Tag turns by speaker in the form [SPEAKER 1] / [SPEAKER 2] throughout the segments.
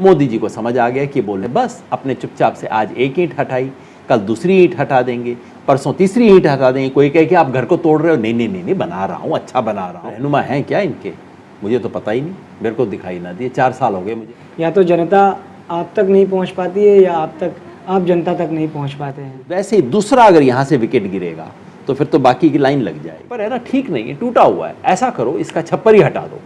[SPEAKER 1] मोदी जी को समझ आ गया कि बोले बस अपने चुपचाप से आज एक ईंट हटाई, कल दूसरी ईंट हटा देंगे, परसों तीसरी ईंट हटा देंगे। कोई कहे कि आप घर को तोड़ रहे हो, नहीं नहीं नहीं नहीं बना रहा हूँ, अच्छा बना रहा हूँ। रहनुमा हैं क्या इनके? मुझे तो पता ही नहीं, मेरे को दिखाई ना दिए, 4 साल हो गए मुझे।
[SPEAKER 2] या तो जनता आप तक नहीं पहुंच पाती है या आप जनता तक नहीं पहुंच पाते हैं।
[SPEAKER 1] वैसे ही दूसरा अगर यहाँ से विकेट गिरेगा तो फिर तो बाकी की लाइन लग जाएगी। पर है ना, ठीक नहीं है, टूटा हुआ है। ऐसा करो, इसका छप्पर ही हटा दो।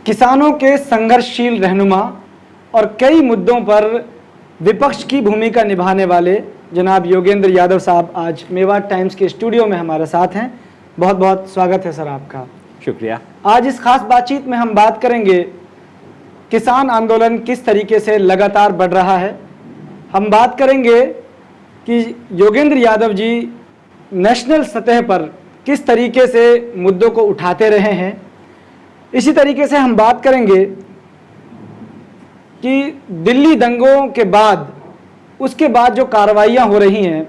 [SPEAKER 2] किसानों के संघर्षशील रहनुमा और कई मुद्दों पर विपक्ष की भूमिका निभाने वाले जनाब योगेंद्र यादव साहब आज मेवात टाइम्स के स्टूडियो में हमारे साथ हैं। बहुत बहुत स्वागत है सर आपका।
[SPEAKER 1] शुक्रिया।
[SPEAKER 2] आज इस खास बातचीत में हम बात करेंगे किसान आंदोलन किस तरीके से लगातार बढ़ रहा है। हम बात करेंगे कि योगेंद्र यादव जी नेशनल सतह पर किस तरीके से मुद्दों को उठाते रहे हैं। इसी तरीके से हम बात करेंगे कि दिल्ली दंगों के बाद उसके बाद जो कार्रवाइयाँ हो रही हैं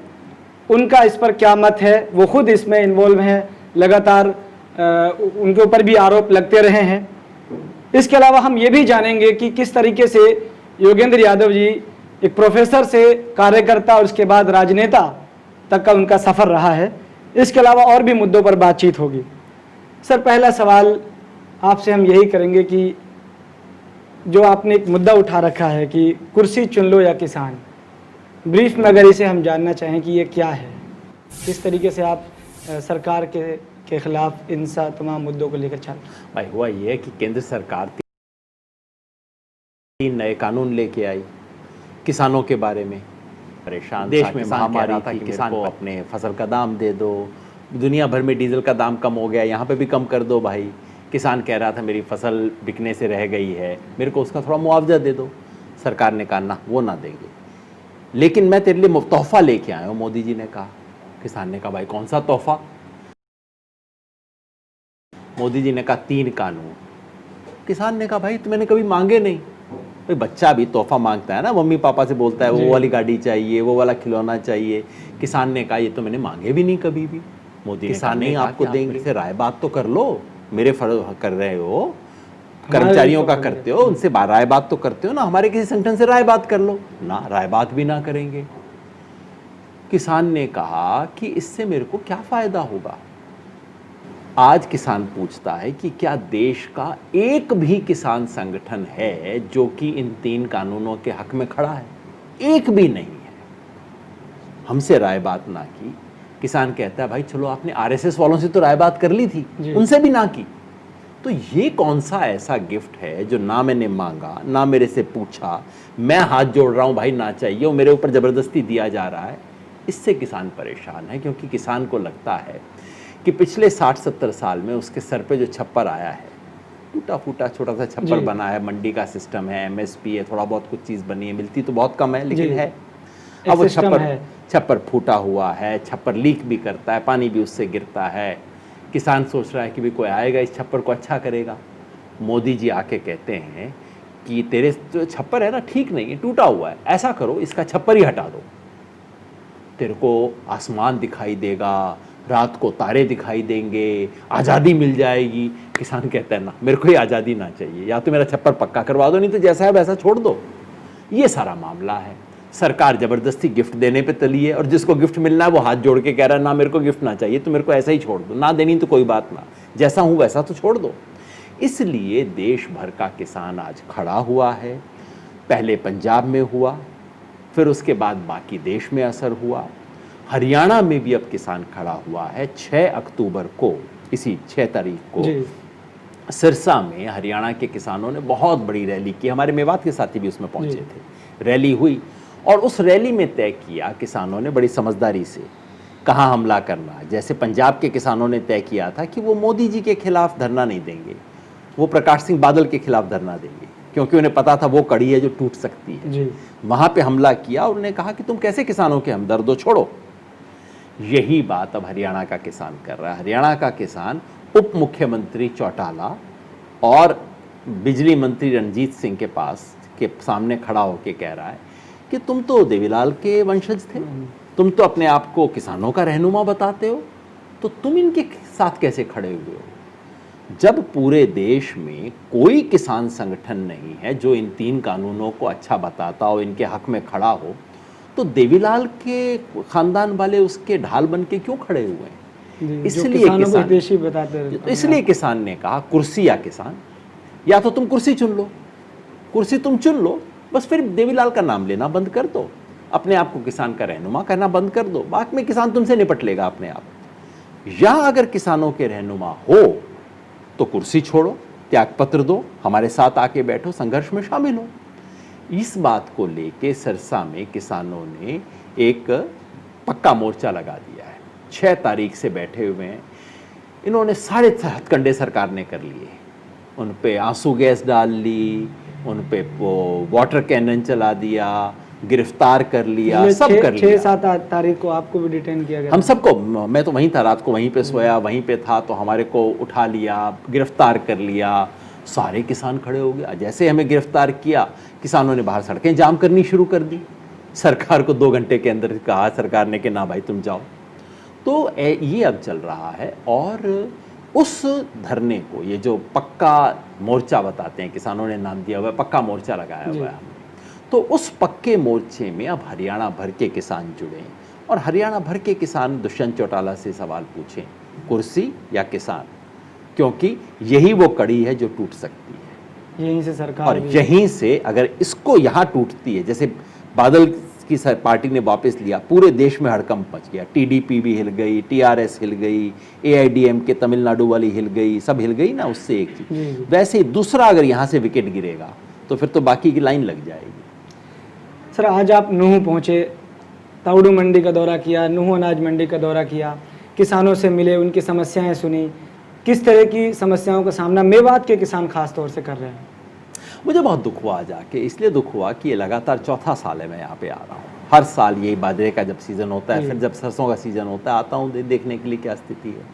[SPEAKER 2] उनका इस पर क्या मत है। वो खुद इसमें इन्वॉल्व हैं, लगातार उनके ऊपर भी आरोप लगते रहे हैं। इसके अलावा हम ये भी जानेंगे कि किस तरीके से योगेंद्र यादव जी एक प्रोफेसर से कार्यकर्ता और उसके बाद राजनेता तक का उनका सफ़र रहा है। इसके अलावा और भी मुद्दों पर बातचीत होगी। सर, पहला सवाल आपसे हम यही करेंगे कि जो आपने एक मुद्दा उठा रखा है कि कुर्सी चुन लो या किसान, ब्रीफ में अगर इसे हम जानना चाहें कि ये क्या है, किस तरीके से आप सरकार के खिलाफ इन तमाम मुद्दों को लेकर चल।
[SPEAKER 1] भाई हुआ ये है कि केंद्र सरकार 3 नए कानून लेके आई किसानों के बारे में। परेशान देश में महामारी थी, किसान को अपने फसल का दाम दे दो, दुनिया भर में डीजल का दाम कम हो गया, यहाँ पे भी कम कर दो भाई। किसान कह रहा था मेरी फसल बिकने से रह गई है, मेरे को उसका थोड़ा मुआवजा दे दो। सरकार ने कहा ना, वो ना देंगे, लेकिन मैं तेरे लिए तोहफा लेके आया हूँ, मोदी जी ने कहा। किसान ने कहा भाई कौन सा तोहफा? मोदी जी ने कहा 3 कानून। किसान ने कहा भाई तो मैंने कभी मांगे नहीं। भाई बच्चा भी तोहफा मांगता है ना, मम्मी पापा से बोलता है वो वाली गाड़ी चाहिए, वो वाला खिलौना चाहिए। किसान ने कहा ये तो मैंने मांगे भी नहीं कभी भी। मोदी किसान नहीं आपको देंगे, से राय बात तो कर लो, मेरे फर्ज कर रहे हो, कर्मचारियों का करते हो, उनसे राय बात तो करते हो ना, हमारे किसी संगठन से राय बात कर लो ना। राय बात भी ना करेंगे। किसान ने कहा कि इससे मेरे को क्या फायदा होगा। आज किसान पूछता है कि क्या देश का एक भी किसान संगठन है जो कि इन 3 कानूनों के हक में खड़ा है? एक भी नहीं है। हमसे राय बात ना की। किसान कहता है भाई चलो आपने आरएसएस वालों से तो राय बात कर ली थी, उनसे भी ना की। तो ये कौन सा ऐसा गिफ्ट है जो ना मैंने मांगा, ना मेरे से पूछा, मैं हाथ जोड़ रहा हूं भाई ना चाहिए, वो मेरे ऊपर जबरदस्ती दिया जा रहा है। इससे किसान परेशान है, क्योंकि किसान को लगता है कि पिछले 60-70 साल में उसके सर पे जो छप्पर आया है, टूटा फूटा छोटा सा छप्पर बना है, मंडी का सिस्टम है, एमएसपी है, थोड़ा बहुत कुछ चीज़ बनी है, मिलती तो बहुत कम है लेकिन है। अब वो छप्पर फूटा हुआ है, छप्पर लीक भी करता है, पानी भी उससे गिरता है। किसान सोच रहा है कि भी कोई आएगा इस छप्पर को अच्छा करेगा। मोदी जी आके कहते हैं कि तेरे जो छप्पर है ना ठीक नहीं है, टूटा हुआ है, ऐसा करो इसका छप्पर ही हटा दो, तेरे को आसमान दिखाई देगा, रात को तारे दिखाई देंगे, आज़ादी मिल जाएगी। किसान कहता है ना, मेरे को ही आज़ादी ना चाहिए, या तो मेरा छप्पर पक्का करवा दो, नहीं तो जैसा है वैसा छोड़ दो। ये सारा मामला है। सरकार ज़बरदस्ती गिफ्ट देने पे तली है, और जिसको गिफ्ट मिलना है वो हाथ जोड़ के कह रहा है ना मेरे को गिफ्ट ना चाहिए, तो मेरे को ऐसा ही छोड़ दो, ना देनी तो कोई बात ना, जैसा हूँ वैसा तो छोड़ दो। इसलिए देश भर का किसान आज खड़ा हुआ है। पहले पंजाब में हुआ, फिर उसके बाद बाकी देश में असर हुआ। हरियाणा में भी अब किसान खड़ा हुआ है। 6 अक्टूबर को, इसी 6 तारीख को सिरसा में हरियाणा के किसानों ने बहुत बड़ी रैली की। हमारे मेवात के साथी भी उसमें पहुंचे थे। रैली हुई और उस रैली में तय किया किसानों ने बड़ी समझदारी से कहाँ हमला करना। जैसे पंजाब के किसानों ने तय किया था कि वो मोदी जी के खिलाफ धरना नहीं देंगे, वो प्रकाश सिंह बादल के खिलाफ धरना देंगे, क्योंकि उन्हें पता था वो कड़ी है जो टूट सकती है। वहाँ पे हमला किया और उन्होंने कहा कि तुम कैसे किसानों के हमदर्द हो, छोड़ो। यही बात अब हरियाणा का किसान कर रहा है। हरियाणा का किसान उप मुख्यमंत्री चौटाला और बिजली मंत्री रणजीत सिंह के सामने खड़ा होकर कह रहा है कि तुम तो देवीलाल के वंशज थे, तुम तो अपने आप को किसानों का रहनुमा बताते हो, तो तुम इनके साथ कैसे खड़े हुए हो? जब पूरे देश में कोई किसान संगठन नहीं है जो इन 3 कानूनों को अच्छा बताता हो, इनके हक में खड़ा हो, तो देवीलाल के खानदान वाले उसके ढाल बन के क्यों खड़े हुए हैं? इसलिए
[SPEAKER 2] हितैषी बताते हैं।
[SPEAKER 1] तो इसलिए किसान ने कहा कुर्सी या किसान, या तो तुम कुर्सी चुन लो, कुर्सी तुम चुन लो, बस फिर देवीलाल का नाम लेना बंद कर दो, अपने आप को किसान का रहनुमा कहना बंद कर दो, बाद में किसान तुमसे निपट लेगा अपने आप। या अगर किसानों के रहनुमा हो तो कुर्सी छोड़ो, त्यागपत्र दो, हमारे साथ आके बैठो, संघर्ष में शामिल हो। इस बात को लेके सिरसा में किसानों ने एक पक्का मोर्चा लगा दिया है। 6 तारीख से बैठे हुए हैं। इन्होंने सारे हथकंडे सरकार ने कर लिए, उन पे आंसू गैस डाल ली, उन पे वाटर कैनन चला दिया, गिरफ्तार कर लिया, सब कर लिया।
[SPEAKER 2] 6-7 तारीख को आपको भी डिटेन किया गया?
[SPEAKER 1] हम सबको, मैं तो वहीं था, रात को वहीं पे सोया, वहीं पे था, तो हमारे को उठा लिया, गिरफ्तार कर लिया। सारे किसान खड़े हो गए। जैसे हमें गिरफ्तार किया, किसानों ने बाहर सड़कें जाम करनी शुरू कर दी। सरकार को 2 घंटे के अंदर कहा सरकार ने कि ना भाई तुम जाओ। तो ये अब चल रहा है। और उस धरने को, ये जो पक्का मोर्चा बताते हैं, किसानों ने नाम दिया हुआ है, पक्का मोर्चा लगाया हुआ है, तो उस पक्के मोर्चे में अब हरियाणा भर के किसान जुड़े हैं। और हरियाणा भर के किसान दुष्यंत चौटाला से सवाल पूछें, कुर्सी या किसान, क्योंकि यही वो कड़ी है जो टूट सकती है।
[SPEAKER 2] यहीं से सरकार,
[SPEAKER 1] और यहीं से अगर इसको यहाँ टूटती है, जैसे बादल की पार्टी ने वापस लिया, पूरे देश में हड़कंप मच गया, टीडीपी भी हिल गई, टीआरएस हिल गई, एआईडीएम के तमिलनाडु वाली हिल गई, सब हिल गई ना, उससे एक चीज। वैसे ही दूसरा अगर यहाँ से विकेट गिरेगा तो फिर तो बाकी की लाइन लग जाएगी।
[SPEAKER 2] सर, आज आप नूह पहुंचे, ताउडू मंडी का दौरा किया, नूह अनाज मंडी का दौरा किया, किसानों से मिले, उनकी समस्याएं सुनी, किस तरह की समस्याओं का सामना मेवात के किसान खास तौर से कर रहे हैं?
[SPEAKER 1] मुझे बहुत दुख हुआ जाके, इसलिए दुख हुआ कि ये लगातार 4था साल है मैं यहाँ पे आ रहा हूँ। हर साल यही बाजरे का जब सीज़न होता है, फिर जब सरसों का सीज़न होता है, आता हूँ देखने के लिए क्या स्थिति है।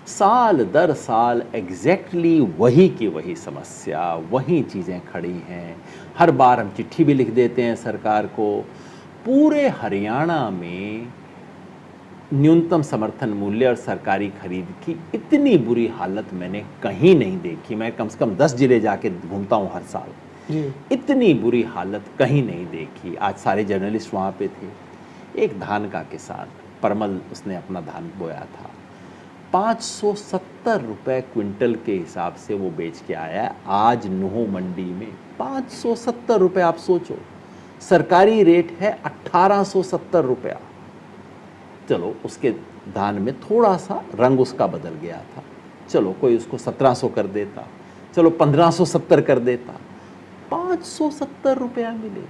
[SPEAKER 1] साल दर साल एग्जैक्टली वही की वही समस्या, वही चीज़ें खड़ी हैं। हर बार हम चिट्ठी भी लिख देते हैं सरकार को। पूरे हरियाणा में न्यूनतम समर्थन मूल्य और सरकारी खरीद की इतनी बुरी हालत मैंने कहीं नहीं देखी। मैं कम से कम 10 जिले जाके घूमता हूँ हर साल जी। इतनी बुरी हालत कहीं नहीं देखी। आज सारे जर्नलिस्ट वहाँ पे थे। एक धान का किसान परमल, उसने अपना धान बोया था, 570 रुपये क्विंटल के हिसाब से वो बेच के आया है आज नूह मंडी में। 570 रुपये, आप सोचो, सरकारी रेट है 1870 रुपया। चलो उसके धान में थोड़ा सा रंग उसका बदल गया था, चलो कोई उसको 1700 कर देता, चलो 1570 कर देता, 570 रुपया मिले।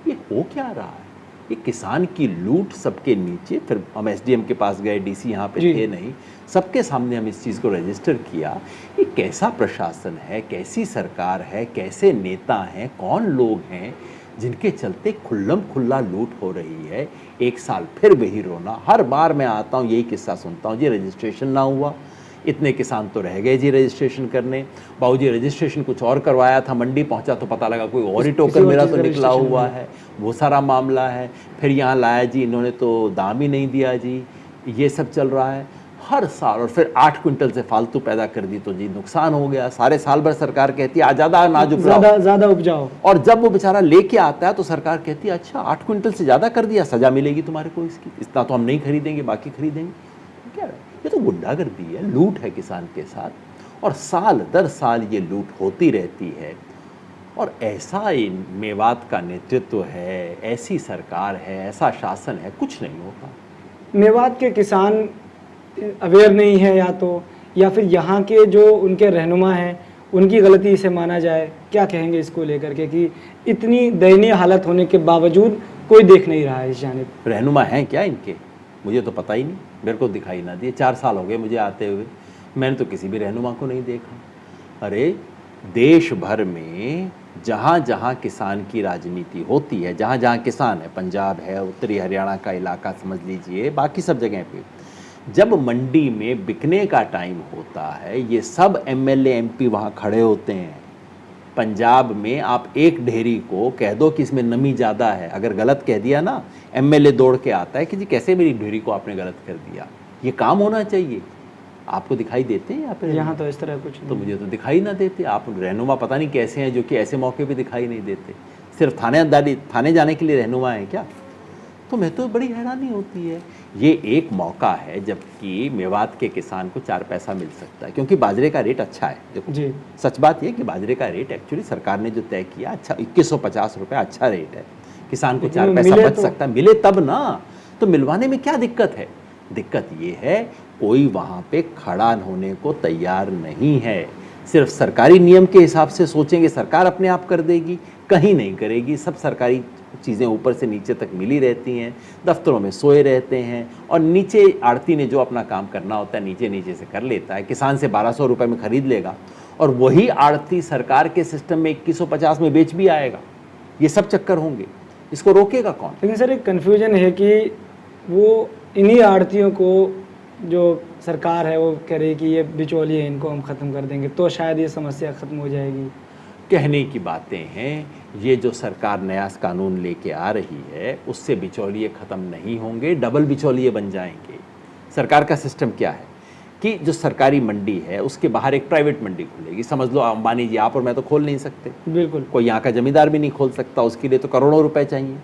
[SPEAKER 1] ये हो क्या रहा है? ये किसान की लूट सबके नीचे। फिर हम एसडीएम के पास गए, डीसी यहाँ पे थे नहीं, सबके सामने हम इस चीज़ को रजिस्टर किया। ये कैसा प्रशासन है, कैसी सरकार है, कैसे नेता हैं, कौन लोग हैं जिनके चलते खुल्लम खुल्ला लूट हो रही है। एक साल फिर वही रोना। हर बार मैं आता हूँ यही किस्सा सुनता हूँ, जी रजिस्ट्रेशन ना हुआ, इतने किसान तो रह गए जी रजिस्ट्रेशन करने, बाबूजी रजिस्ट्रेशन कुछ और करवाया था, मंडी पहुंचा तो पता लगा कोई और ही टोकन मेरा तो निकला हुआ है, वो सारा मामला है। फिर यहाँ लाया जी, इन्होंने तो दाम ही नहीं दिया जी, ये सब चल रहा है हर साल। और फिर 8 क्विंटल से फालतू पैदा कर दी तो जी नुकसान हो गया। सारे साल भर सरकार कहती है ज़्यादा अनाज उपजाओ,
[SPEAKER 2] ज़्यादा उपजाओ,
[SPEAKER 1] और जब वो बेचारा लेके आता है तो सरकार कहती है अच्छा 8 क्विंटल से ज़्यादा कर दिया, सजा मिलेगी तुम्हारे को इसकी, इतना तो हम नहीं खरीदेंगे, बाकी खरीदेंगे। क्या है ये? तो गुंडागर्दी है, लूट है किसान के साथ, और साल दर साल ये लूट होती रहती है। और ऐसा मेवात का नेतृत्व है, ऐसी सरकार है, ऐसा शासन है, कुछ नहीं होता।
[SPEAKER 2] मेवात के किसान अवेयर नहीं है या फिर यहाँ के जो उनके रहनुमा हैं उनकी गलती से माना जाए, क्या कहेंगे इसको लेकर के कि इतनी दयनीय हालत होने के बावजूद कोई देख नहीं रहा है इस जानिब?
[SPEAKER 1] रहनुमा हैं क्या इनके? मुझे तो पता ही नहीं, मेरे को दिखाई ना दिए। 4 साल हो गए मुझे आते हुए, मैंने तो किसी भी रहनुमा को नहीं देखा। अरे देश भर में जहाँ जहाँ किसान की राजनीति होती है, जहाँ जहाँ किसान है, पंजाब है, उत्तरी हरियाणा का इलाका समझ लीजिए, बाकी सब जगह पे जब मंडी में बिकने का टाइम होता है, ये सब एमएलए एमपी वहाँ खड़े होते हैं पंजाब में आप एक ढेरी को कह दो कि इसमें नमी ज़्यादा है, अगर गलत कह दिया ना, एमएलए दौड़ के आता है कि जी कैसे मेरी ढेरी को आपने गलत कर दिया। ये काम होना चाहिए। आपको दिखाई देते हैं यहाँ पे?
[SPEAKER 2] यहाँ तो इस तरह कुछ
[SPEAKER 1] तो
[SPEAKER 2] नहीं।
[SPEAKER 1] मुझे तो दिखाई ना देते। आप रहनुमा पता नहीं कैसे हैं जो कि ऐसे मौके पे दिखाई नहीं देते। सिर्फ थाने जाने के लिए रहनुमा है क्या? तो मैं तो बड़ी हैरानी होती है। ये एक मौका है जबकि मेवात के किसान को 4 पैसा मिल सकता है, क्योंकि बाजरे का रेट अच्छा है। देखो
[SPEAKER 2] जी,
[SPEAKER 1] सच बात ये कि बाजरे का रेट एक्चुअली सरकार ने जो तय किया अच्छा 2150 रुपये अच्छा रेट है। किसान को
[SPEAKER 2] लेकिन
[SPEAKER 1] 4
[SPEAKER 2] वो
[SPEAKER 1] पैसा
[SPEAKER 2] मिले
[SPEAKER 1] बच
[SPEAKER 2] तो-
[SPEAKER 1] सकता है। मिले तब ना। तो मिलवाने में क्या दिक्कत है? दिक्कत ये है कोई वहाँ पे खड़ा होने को तैयार नहीं है। सिर्फ सरकारी नियम के हिसाब से सोचेंगे सरकार अपने आप कर देगी, कहीं नहीं करेगी। सब सरकारी चीज़ें ऊपर से नीचे तक मिली रहती हैं, दफ्तरों में सोए रहते हैं, और नीचे आड़ती ने जो अपना काम करना होता है नीचे नीचे से कर लेता है। किसान से 1200 रुपये में खरीद लेगा और वही आड़ती सरकार के सिस्टम में 2150 में बेच भी आएगा। ये सब चक्कर होंगे, इसको रोकेगा कौन?
[SPEAKER 2] लेकिन सर एक कन्फ्यूजन है कि वो इन्हीं आड़तियों को जो सरकार है वो कह रही है कि ये बिचौलिए इनको हम ख़त्म कर देंगे तो शायद ये समस्या ख़त्म हो जाएगी।
[SPEAKER 1] कहने की बातें हैं। ये जो सरकार नया कानून लेके आ रही है उससे बिचौलिए ख़त्म नहीं होंगे, डबल बिचौलिए बन जाएंगे। सरकार का सिस्टम क्या है कि जो सरकारी मंडी है उसके बाहर एक प्राइवेट मंडी खुलेगी। समझ लो अंबानी जी आप और मैं तो खोल नहीं सकते,
[SPEAKER 2] बिल्कुल,
[SPEAKER 1] कोई यहाँ का जमींदार भी नहीं खोल सकता, उसके लिए तो करोड़ों रुपए चाहिए।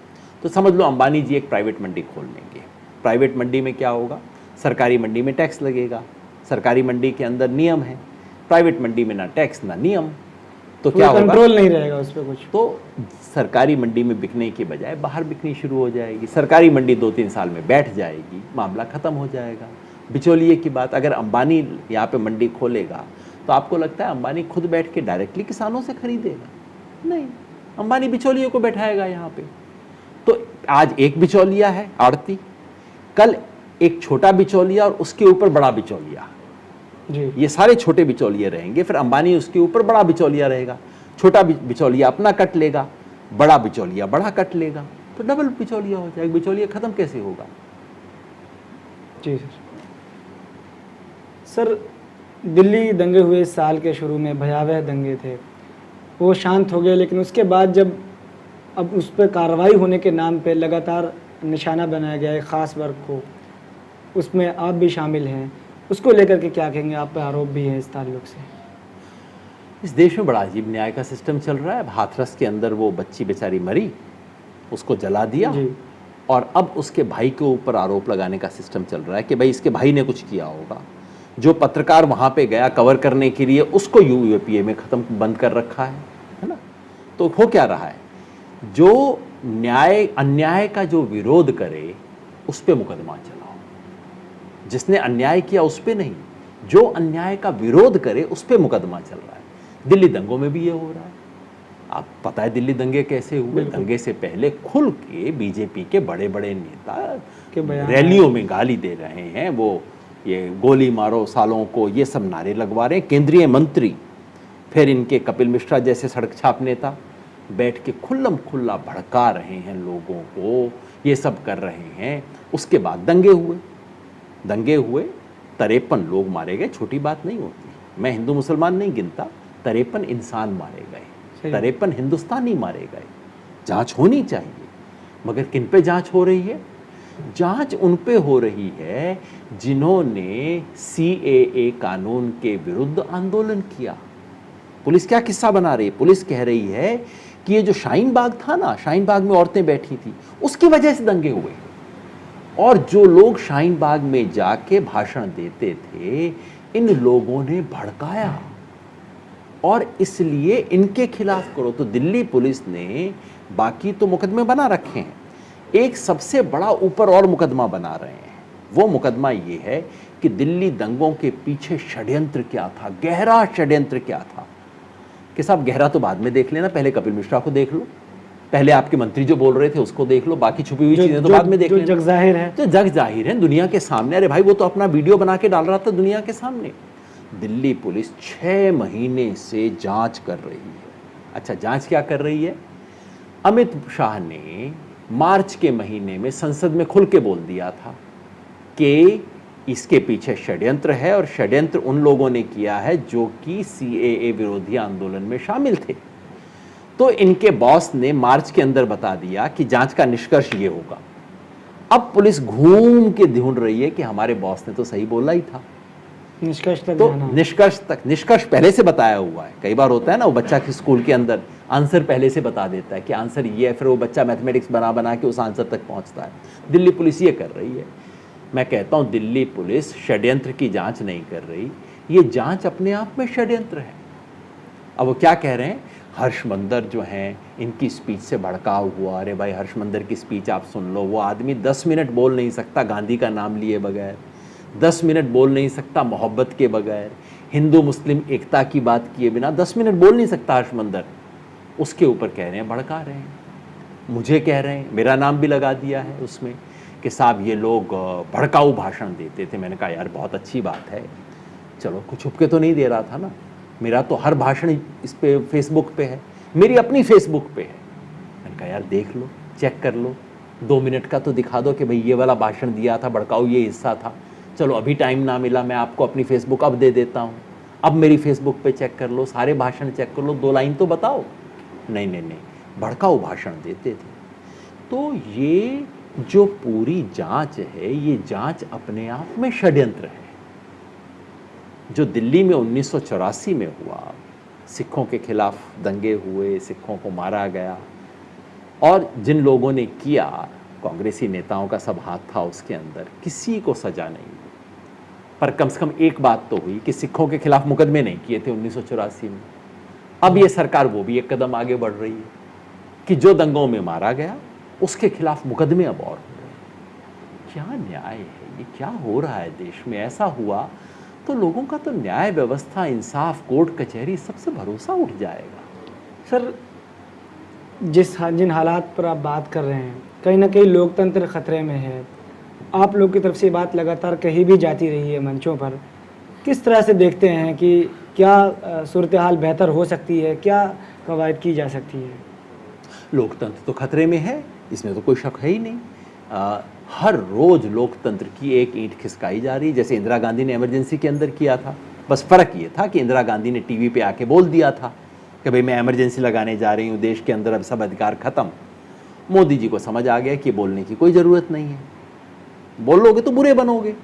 [SPEAKER 1] तो समझ लो अंबानी जी एक प्राइवेट मंडी खोल लेंगे। प्राइवेट मंडी में क्या होगा? सरकारी मंडी में टैक्स लगेगा। सरकारी मंडी के अंदर नियम है, प्राइवेट मंडी में ना टैक्स ना नियम। तो क्या होगा?
[SPEAKER 2] कंट्रोल नहीं रहेगा उस पर कुछ।
[SPEAKER 1] तो सरकारी मंडी में बिकने के बजाय बाहर बिकनी शुरू हो जाएगी। सरकारी मंडी 2-3 साल में बैठ जाएगी, मामला ख़त्म हो जाएगा। बिचौलिए की बात, अगर अंबानी यहाँ पे मंडी खोलेगा तो आपको लगता है अंबानी खुद बैठ के डायरेक्टली किसानों से खरीदेगा? नहीं, अंबानी बिचौलिए को बैठाएगा यहाँ पे। तो आज एक बिचौलिया है आड़ती, कल एक छोटा बिचौलिया और उसके ऊपर बड़ा बिचौलिया।
[SPEAKER 2] जी,
[SPEAKER 1] ये सारे छोटे बिचौलिए रहेंगे, फिर अंबानी उसके ऊपर बड़ा बिचौलिया रहेगा। छोटा बिचौलिया अपना कट लेगा, बड़ा बिचौलिया बड़ा कट लेगा, तो डबल बिचौलिया हो जाएगा। बिचौलिया खत्म कैसे होगा?
[SPEAKER 2] जी सर, दिल्ली दंगे हुए इस साल के शुरू में भयावह दंगे थे, वो शांत हो गए, लेकिन उसके बाद जब अब उस पर कार्रवाई होने के नाम पे लगातार निशाना बनाया गया है ख़ास वर्ग को, उसमें आप भी शामिल हैं, उसको लेकर के क्या कहेंगे? आप पे आरोप भी है इस ताल्लुक से।
[SPEAKER 1] इस देश में बड़ा अजीब न्याय का सिस्टम चल रहा है। अब हाथरस के अंदर वो बच्ची बेचारी मरी, उसको जला दिया,
[SPEAKER 2] जी,
[SPEAKER 1] और अब उसके भाई के ऊपर आरोप लगाने का सिस्टम चल रहा है कि भाई इसके भाई ने कुछ किया होगा। जो पत्रकार वहाँ पे गया कवर करने के लिए उसको यूएपीए में ख़त्म बंद कर रखा है ना। तो हो क्या रहा है? जो न्याय अन्याय का जो विरोध करे उस पे मुकदमा चलाओ, जिसने अन्याय किया उस पे नहीं, जो अन्याय का विरोध करे उस पे मुकदमा चल रहा है। दिल्ली दंगों में भी ये हो रहा है। आप पता है दिल्ली दंगे कैसे हुए? दंगे से पहले खुल के बीजेपी के बड़े बड़े नेता
[SPEAKER 2] के बयान
[SPEAKER 1] रैलियों में गाली दे रहे हैं, वो ये गोली मारो सालों को, ये सब नारे लगवा रहे हैं। केंद्रीय मंत्री, फिर इनके कपिल मिश्रा जैसे सड़क छाप नेता बैठ के खुल्लम खुल्ला भड़का रहे हैं लोगों को, ये सब कर रहे हैं। उसके बाद दंगे हुए, 53 लोग मारे गए, छोटी बात नहीं होती। मैं हिंदू मुसलमान नहीं गिनता, 53 इंसान मारे गए, 53 हिंदुस्तानी मारे गए। जांच होनी चाहिए, मगर किन पे जांच हो रही है? जांच उन पे हो रही है जिन्होंने सीएए कानून के विरुद्ध आंदोलन किया। पुलिस क्या किस्सा बना रही है? पुलिस कह रही है कि ये जो शाहीन बाग था ना, शाहीन बाग में औरतें बैठी थी, उसकी वजह से दंगे हुए, और जो लोग शाहीन बाग में जाके भाषण देते थे इन लोगों ने भड़काया, और इसलिए इनके खिलाफ करो। तो दिल्ली पुलिस ने बाकी तो मुकदमे बना रखे हैं, एक सबसे बड़ा ऊपर और मुकदमा बना रहे हैं। वो मुकदमा ये है कि दिल्ली दंगों के पीछे षड्यंत्र क्या था, गहरा षड्यंत्र क्या था। कि साहब गहरा तो बाद में देख लेना, पहले कपिल मिश्रा को देख लो, पहले आपके मंत्री जो बोल रहे थे उसको देख लो, बाकी छुपी हुई चीजें तो बाद में देख लेना।
[SPEAKER 2] जग जाहिर है,
[SPEAKER 1] तो जग जाहिर है दुनिया के सामने। अरे भाई वो तो अपना वीडियो बना के डाल रहा था दुनिया के सामने। दिल्ली पुलिस 6 महीने से जांच कर रही है। अच्छा, जांच क्या कर रही है? अमित शाह ने मार्च के महीने में संसद में खुल के बोल दिया था कि इसके पीछे षड्यंत्र है, और षड्यंत्र उन लोगों ने किया है जो कि सीएए विरोधी आंदोलन में शामिल थे। तो इनके बॉस ने मार्च के अंदर बता दिया कि जांच का निष्कर्ष ये होगा। अब पुलिस घूम के ढूंढ रही है कि हमारे बॉस ने तो सही बोला ही था।
[SPEAKER 2] निष्कर्ष तक
[SPEAKER 1] तो
[SPEAKER 2] जाना।
[SPEAKER 1] निष्कर्ष पहले से बताया हुआ है। कई बार होता है ना, वो बच्चा के स्कूल के अंदर आंसर पहले से बता देता है कि आंसर ये है, फिर वो बच्चा मैथमेटिक्स बना बना के उस आंसर तक पहुंचता है। दिल्ली पुलिस ये कर रही है। मैं कहता हूं दिल्ली पुलिस षड्यंत्र की जांच नहीं कर रही, ये जांच अपने आप में षड्यंत्र है। अब वो क्या कह रहे हैं, हर्षमंदर जो हैं इनकी स्पीच से भड़काव हुआ। अरे भाई, हर्षमंदर की स्पीच आप सुन लो, वो आदमी 10 मिनट बोल नहीं सकता गांधी का नाम लिए बगैर, 10 मिनट बोल नहीं सकता मोहब्बत के बगैर, हिंदू मुस्लिम एकता की बात किए बिना 10 मिनट बोल नहीं सकता हर्षमंदर। उसके ऊपर कह रहे हैं, भड़का रहे हैं, मुझे कह रहे हैं, मेरा नाम भी लगा दिया है उसमें कि साहब ये लोग भड़काऊ भाषण देते थे। मैंने कहा यार बहुत अच्छी बात है, चलो कुछ छुप के तो नहीं दे रहा था ना। मेरा तो हर भाषण इस पे फेसबुक पे है, मेरी अपनी फेसबुक पे है। मैंने कहा यार देख लो, चेक कर लो, 2 मिनट का तो दिखा दो कि भाई ये वाला भाषण दिया था, भड़काऊ ये हिस्सा था। चलो अभी टाइम ना मिला, मैं आपको अपनी फेसबुक अब दे देता हूँ, अब मेरी फेसबुक पे चेक कर लो, सारे भाषण चेक कर लो, 2 लाइन तो बताओ। नहीं नहीं नहीं, भड़काऊ भाषण देते थे। तो ये जो पूरी जांच है, ये जांच अपने आप में षड्यंत्र है। जो दिल्ली में 1984 में हुआ, सिखों के खिलाफ दंगे हुए, सिखों को मारा गया, और जिन लोगों ने किया, कांग्रेसी नेताओं का सब हाथ था उसके अंदर, किसी को सजा नहीं हुई। पर कम से कम एक बात तो हुई कि सिखों के खिलाफ मुकदमे नहीं किए थे 1984 में। अब ये सरकार वो भी एक कदम आगे बढ़ रही है कि जो दंगों में मारा गया उसके खिलाफ मुकदमे अब और हो रहे हैं। क्या न्याय है ये, क्या हो रहा है देश में? ऐसा हुआ तो लोगों का तो न्याय व्यवस्था, इंसाफ, कोर्ट कचहरी, सबसे भरोसा उठ जाएगा।
[SPEAKER 2] सर, जिन हालात पर आप बात कर रहे हैं, कहीं ना कहीं लोकतंत्र खतरे में है। आप लोग की तरफ से बात लगातार कही भी जाती रही है मंचों पर। किस तरह से देखते हैं कि क्या सूरत हाल बेहतर हो सकती है, क्या कवायद की जा सकती है?
[SPEAKER 1] लोकतंत्र तो खतरे में है, इसमें तो कोई शक है ही नहीं। हर रोज लोकतंत्र की एक ईंट खिसकाई जा रही है, जैसे इंदिरा गांधी ने इमरजेंसी के अंदर किया था। बस फ़र्क ये था कि इंदिरा गांधी ने टीवी पे आके बोल दिया था कि भाई मैं इमरजेंसी लगाने जा रही हूँ, देश के अंदर अब सब अधिकार खत्म। मोदी जी को समझ आ गया कि बोलने की कोई ज़रूरत नहीं है, बोलोगे तो बुरे बनोगे,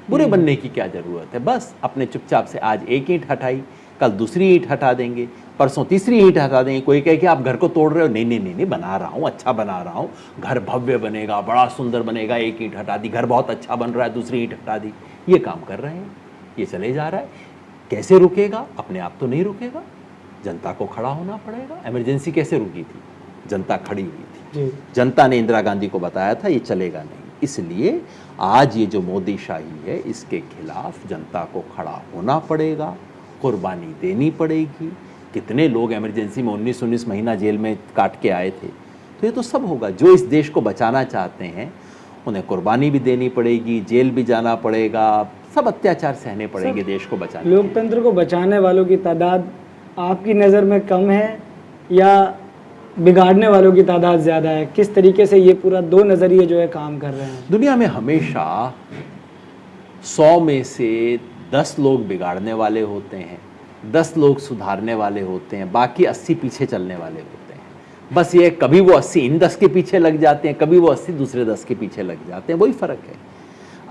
[SPEAKER 1] बुरे बनने की क्या ज़रूरत है। बस अपने चुपचाप से आज एक ईंट हटाई, कल दूसरी ईंट हटा देंगे, परसों तीसरी ईंट हटा देंगे। कोई कहे कि आप घर को तोड़ रहे हो, नहीं नहीं नहीं नहीं, बना रहा हूँ, अच्छा बना रहा हूँ, घर भव्य बनेगा, बड़ा सुंदर बनेगा। एक ईंट हटा दी, घर बहुत अच्छा बन रहा है, दूसरी ईंट हटा दी। ये काम कर रहे हैं, ये चले जा रहा है। कैसे रुकेगा? अपने आप तो नहीं रुकेगा, जनता को खड़ा होना पड़ेगा। इमरजेंसी कैसे रुकी थी? जनता खड़ी हुई थी, जनता ने इंदिरा गांधी को बताया था ये चलेगा नहीं। इसलिए आज ये जो मोदी शाही है, इसके खिलाफ जनता को खड़ा होना पड़ेगा, कुर्बानी देनी पड़ेगी। कितने लोग इमरजेंसी में 19 महीना जेल में काट के आए थे। तो ये तो सब होगा। जो इस देश को बचाना चाहते हैं उन्हें कुर्बानी भी देनी पड़ेगी, जेल भी जाना पड़ेगा, सब अत्याचार सहने पड़ेंगे देश को बचाने।
[SPEAKER 2] लोकतंत्र को बचाने वालों की तादाद आपकी नज़र में कम है या बिगाड़ने वालों की तादाद ज़्यादा है? किस तरीके से ये पूरा दो नज़रिए जो है काम कर रहे हैं?
[SPEAKER 1] दुनिया में हमेशा 100 में से 10 लोग बिगाड़ने वाले होते हैं, 10 लोग सुधारने वाले होते हैं, बाकी 80 पीछे चलने वाले होते हैं। बस ये कभी वो 80 इन 10 के पीछे लग जाते हैं, कभी वो 80 दूसरे 10 के पीछे लग जाते हैं, वही फ़र्क है।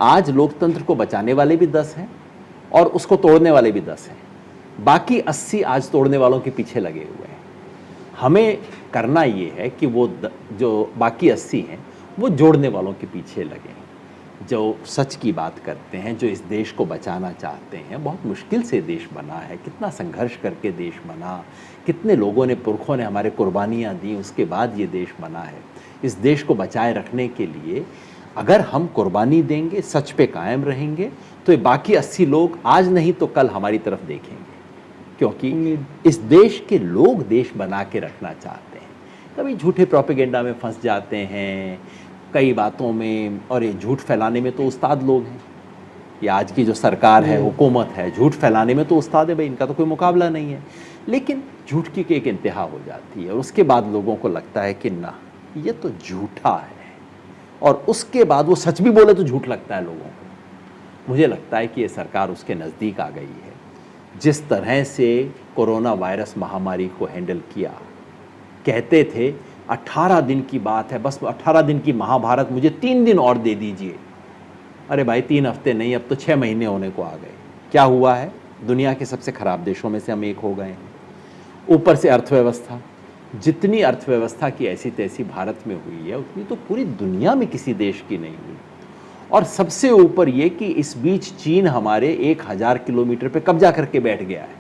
[SPEAKER 1] आज लोकतंत्र को बचाने वाले भी 10 हैं और उसको तोड़ने वाले भी 10 हैं, बाकी 80 आज तोड़ने वालों के पीछे लगे हुए हैं। हमें करना ये है कि वो जो बाकी 80 हैं वो जोड़ने वालों के पीछे लगें, जो सच की बात करते हैं, जो इस देश को बचाना चाहते हैं। बहुत मुश्किल से देश बना है, कितना संघर्ष करके देश बना, कितने लोगों ने, पुरखों ने हमारे कुर्बानियाँ दी, उसके बाद ये देश बना है। इस देश को बचाए रखने के लिए अगर हम कुर्बानी देंगे, सच पे कायम रहेंगे, तो ये बाकी 80 लोग आज नहीं तो कल हमारी तरफ देखेंगे, क्योंकि इस देश के लोग देश बना के रखना चाहते हैं। कभी झूठे प्रोपेगेंडा में फंस जाते हैं, कई बातों में, और ये झूठ फैलाने में तो उस्ताद लोग हैं। ये आज की जो सरकार है, हुकूमत है, झूठ फैलाने में तो उस्ताद है भाई, इनका तो कोई मुकाबला नहीं है। लेकिन झूठ की एक इंतहा हो जाती है और उसके बाद लोगों को लगता है कि ना, ये तो झूठा है, और उसके बाद वो सच भी बोले तो झूठ लगता है लोगों को। मुझे लगता है कि ये सरकार उसके नज़दीक आ गई है। जिस तरह से कोरोना वायरस महामारी को हैंडल किया, कहते थे 18 दिन की बात है, बस 18 दिन की महाभारत, मुझे 3 दिन और दे दीजिए। अरे भाई 3 हफ्ते नहीं, अब तो 6 महीने होने को आ गए। क्या हुआ है? दुनिया के सबसे खराब देशों में से हम एक हो गए हैं। ऊपर से अर्थव्यवस्था, जितनी अर्थव्यवस्था की ऐसी तैसी भारत में हुई है उतनी तो पूरी दुनिया में किसी देश की नहीं हुई। और सबसे ऊपर ये कि इस बीच चीन हमारे 1000 किलोमीटर पे कब्जा करके बैठ गया है।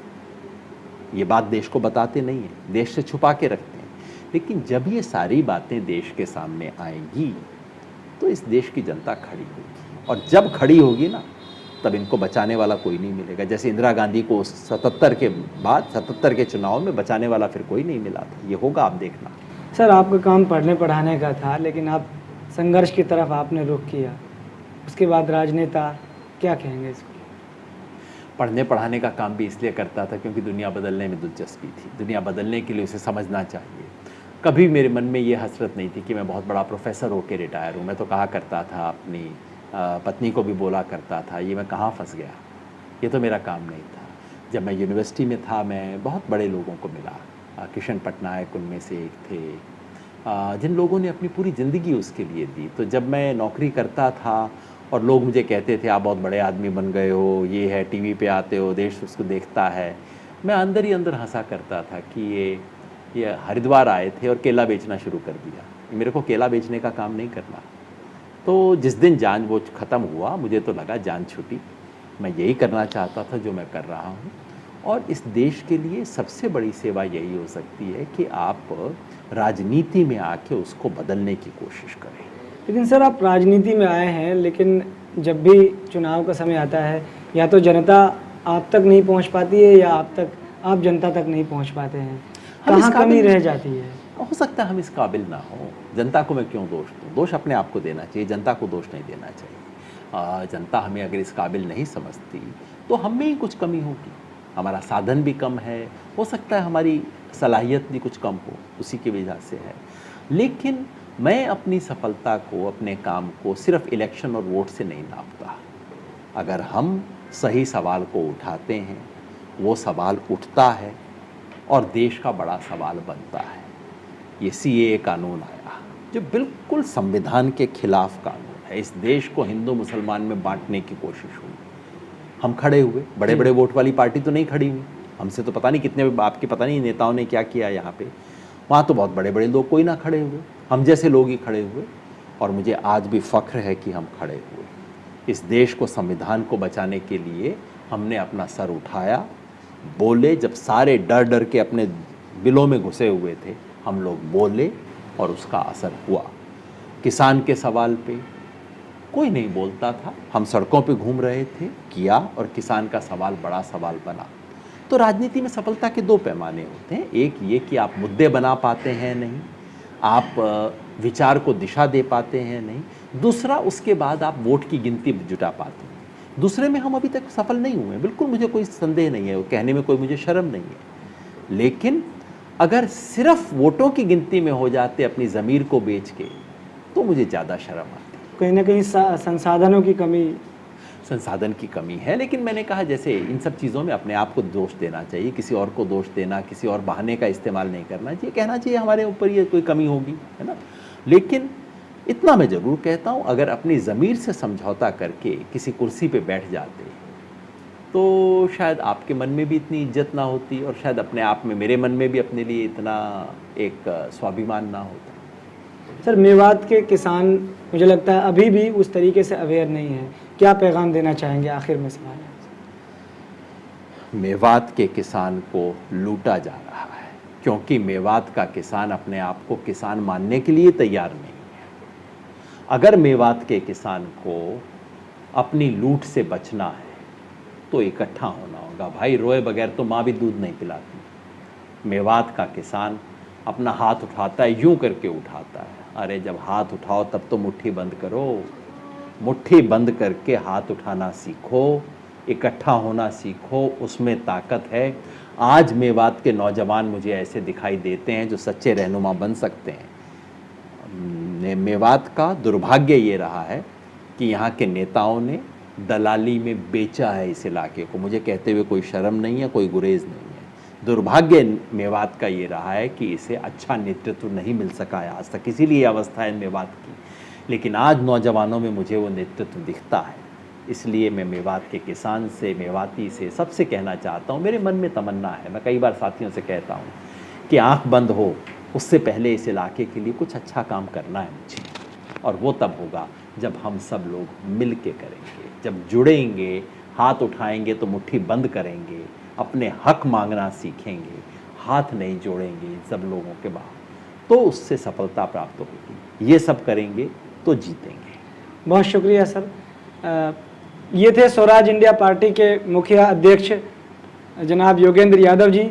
[SPEAKER 1] ये बात देश को बताते नहीं है, देश से छुपा के रखते हैं। लेकिन जब ये सारी बातें देश के सामने आएंगी तो इस देश की जनता खड़ी होगी, और जब खड़ी होगी ना तब इनको बचाने वाला कोई नहीं मिलेगा। जैसे इंदिरा गांधी को 77 के बाद 77 के चुनाव में बचाने वाला फिर कोई नहीं मिला था। ये होगा, आप देखना।
[SPEAKER 2] सर, आपका काम पढ़ने पढ़ाने का था, लेकिन आप संघर्ष की तरफ आपने रुख किया, उसके बाद राजनेता, क्या कहेंगे इसको?
[SPEAKER 1] पढ़ने पढ़ाने का काम भी इसलिए करता था क्योंकि दुनिया बदलने में दिलचस्पी थी। दुनिया बदलने के लिए उसे समझना चाहिए। कभी मेरे मन में ये हसरत नहीं थी कि मैं बहुत बड़ा प्रोफेसर होकर रिटायर हूँ। मैं तो कहा करता था, अपनी पत्नी को भी बोला करता था, ये मैं कहाँ फंस गया, ये तो मेरा काम नहीं था। जब मैं यूनिवर्सिटी में था मैं बहुत बड़े लोगों को मिला। किशन पटनायक उनमें से एक थे, जिन लोगों ने अपनी पूरी ज़िंदगी उसके लिए दी। तो जब मैं नौकरी करता था और लोग मुझे कहते थे आप बहुत बड़े आदमी बन गए हो, ये है, टीवी पे आते हो, देश उसको देखता है, मैं अंदर ही अंदर हंसा करता था कि ये हरिद्वार आए थे और केला बेचना शुरू कर दिया। मेरे को केला बेचने का काम नहीं करना। तो जिस दिन जान वो ख़त्म हुआ मुझे तो लगा जान छूटी। मैं यही करना चाहता था जो मैं कर रहा हूँ, और इस देश के लिए सबसे बड़ी सेवा यही हो सकती है कि आप राजनीति में आके उसको बदलने की कोशिश करें।
[SPEAKER 2] लेकिन सर, आप राजनीति में आए हैं, लेकिन जब भी चुनाव का समय आता है या तो जनता आप तक नहीं पहुंच पाती है या आप जनता तक नहीं पहुंच पाते हैं। कहाँ कमी रह जाती है?
[SPEAKER 1] हो सकता है हम इस काबिल ना हो। जनता को मैं क्यों दोष दूँ? दोष अपने आप को देना चाहिए, जनता को दोष नहीं देना चाहिए। जनता हमें अगर इस काबिल नहीं समझती तो हम में ही कुछ कमी होगी। हमारा साधन भी कम है, हो सकता है हमारी सलाहियत भी कुछ कम हो, उसी की वजह से है। लेकिन मैं अपनी सफलता को, अपने काम को सिर्फ इलेक्शन और वोट से नहीं नापता। अगर हम सही सवाल को उठाते हैं, वो सवाल उठता है और देश का बड़ा सवाल बनता है। ये CAA कानून आया जो बिल्कुल संविधान के खिलाफ कानून है। इस देश को हिंदू मुसलमान में बांटने की कोशिश हुई। हम खड़े हुए, बड़े बड़े वोट वाली पार्टी तो नहीं खड़ी हुई। हमसे तो पता नहीं कितने आपके पता नहीं नेताओं ने क्या किया यहाँ पे। वहाँ तो बहुत बड़े बड़े लोग कोई ना खड़े हुए, हम जैसे लोग ही खड़े हुए। और मुझे आज भी फ़ख्र है कि हम खड़े हुए। इस देश को, संविधान को बचाने के लिए हमने अपना सर उठाया, बोले। जब सारे डर डर के अपने बिलों में घुसे हुए थे, हम लोग बोले और उसका असर हुआ। किसान के सवाल पे कोई नहीं बोलता था, हम सड़कों पे घूम रहे थे, किया, और किसान का सवाल बड़ा सवाल बना। तो राजनीति में सफलता के 2 पैमाने होते हैं। एक ये कि आप मुद्दे बना पाते हैं नहीं, आप विचार को दिशा दे पाते हैं नहीं। दूसरा, उसके बाद आप वोट की गिनती जुटा पाते हैं। दूसरे में हम अभी तक सफल नहीं हुए, बिल्कुल मुझे कोई संदेह नहीं है, वो कहने में कोई मुझे शर्म नहीं है। लेकिन अगर सिर्फ वोटों की गिनती में हो जाते अपनी ज़मीर को बेच के, तो मुझे ज़्यादा शर्म आती।
[SPEAKER 2] कहीं ना कहीं संसाधनों की कमी,
[SPEAKER 1] संसाधन की कमी है। लेकिन मैंने कहा जैसे इन सब चीज़ों में अपने आप को दोष देना चाहिए, किसी और को दोष देना, किसी और बहाने का इस्तेमाल नहीं करना चाहिए। कहना चाहिए हमारे ऊपर ये कोई कमी होगी, है ना। लेकिन इतना मैं ज़रूर कहता हूँ, अगर अपनी ज़मीर से समझौता करके किसी कुर्सी पे बैठ जाते तो शायद आपके मन में भी इतनी इज्जत ना होती, और शायद अपने आप में, मेरे मन में भी अपने लिए इतना एक स्वाभिमान ना होता।
[SPEAKER 2] सर, मेवात के किसान मुझे लगता है अभी भी उस तरीके से अवेयर नहीं है। क्या पैगाम देना चाहेंगे आखिर में सवाल?
[SPEAKER 1] मेवात के किसान को लूटा जा रहा है, क्योंकि मेवात का किसान अपने आप को किसान मानने के लिए तैयार नहीं है। अगर मेवात के किसान को अपनी लूट से बचना है तो इकट्ठा होना होगा। भाई, रोए बगैर तो माँ भी दूध नहीं पिलाती। मेवात का किसान अपना हाथ उठाता है, यूं करके उठाता है। अरे जब हाथ उठाओ तब तो मुट्ठी बंद करो, मुट्ठी बंद करके हाथ उठाना सीखो, इकट्ठा होना सीखो, उसमें ताकत है। आज मेवात के नौजवान मुझे ऐसे दिखाई देते हैं जो सच्चे रहनुमा बन सकते हैं। मेवात का दुर्भाग्य ये रहा है कि यहाँ के नेताओं ने दलाली में बेचा है इस इलाके को। मुझे कहते हुए कोई शर्म नहीं है, कोई गुरेज नहीं है। दुर्भाग्य मेवात का ये रहा है कि इसे अच्छा नेतृत्व नहीं मिल सका है आज तक, इसीलिए अवस्था है मेवात की। लेकिन आज नौजवानों में मुझे वो नेतृत्व दिखता है। इसलिए मैं मेवात के किसान से, मेवाती से, सबसे कहना चाहता हूँ, मेरे मन में तमन्ना है, मैं कई बार साथियों से कहता हूँ कि आँख बंद हो उससे पहले इस इलाके के लिए कुछ अच्छा काम करना है मुझे। और वो तब होगा जब हम सब लोग मिल के करेंगे, जब जुड़ेंगे, हाथ उठाएंगे तो मुट्ठी बंद करेंगे, अपने हक मांगना सीखेंगे, हाथ नहीं जोड़ेंगे इन सब लोगों के बाद, तो उससे सफलता प्राप्त होगी। ये सब करेंगे तो जीतेंगे।
[SPEAKER 2] बहुत शुक्रिया सर। ये थे स्वराज इंडिया पार्टी के मुखिया अध्यक्ष जनाब योगेंद्र यादव जी।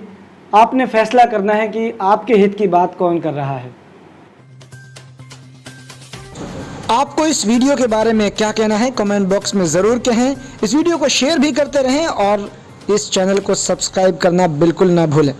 [SPEAKER 2] आपने फैसला करना है कि आपके हित की बात कौन कर रहा है।
[SPEAKER 3] आपको इस वीडियो के बारे में क्या कहना है कमेंट बॉक्स में ज़रूर कहें। इस वीडियो को शेयर भी करते रहें और इस चैनल को सब्सक्राइब करना बिल्कुल ना भूलें।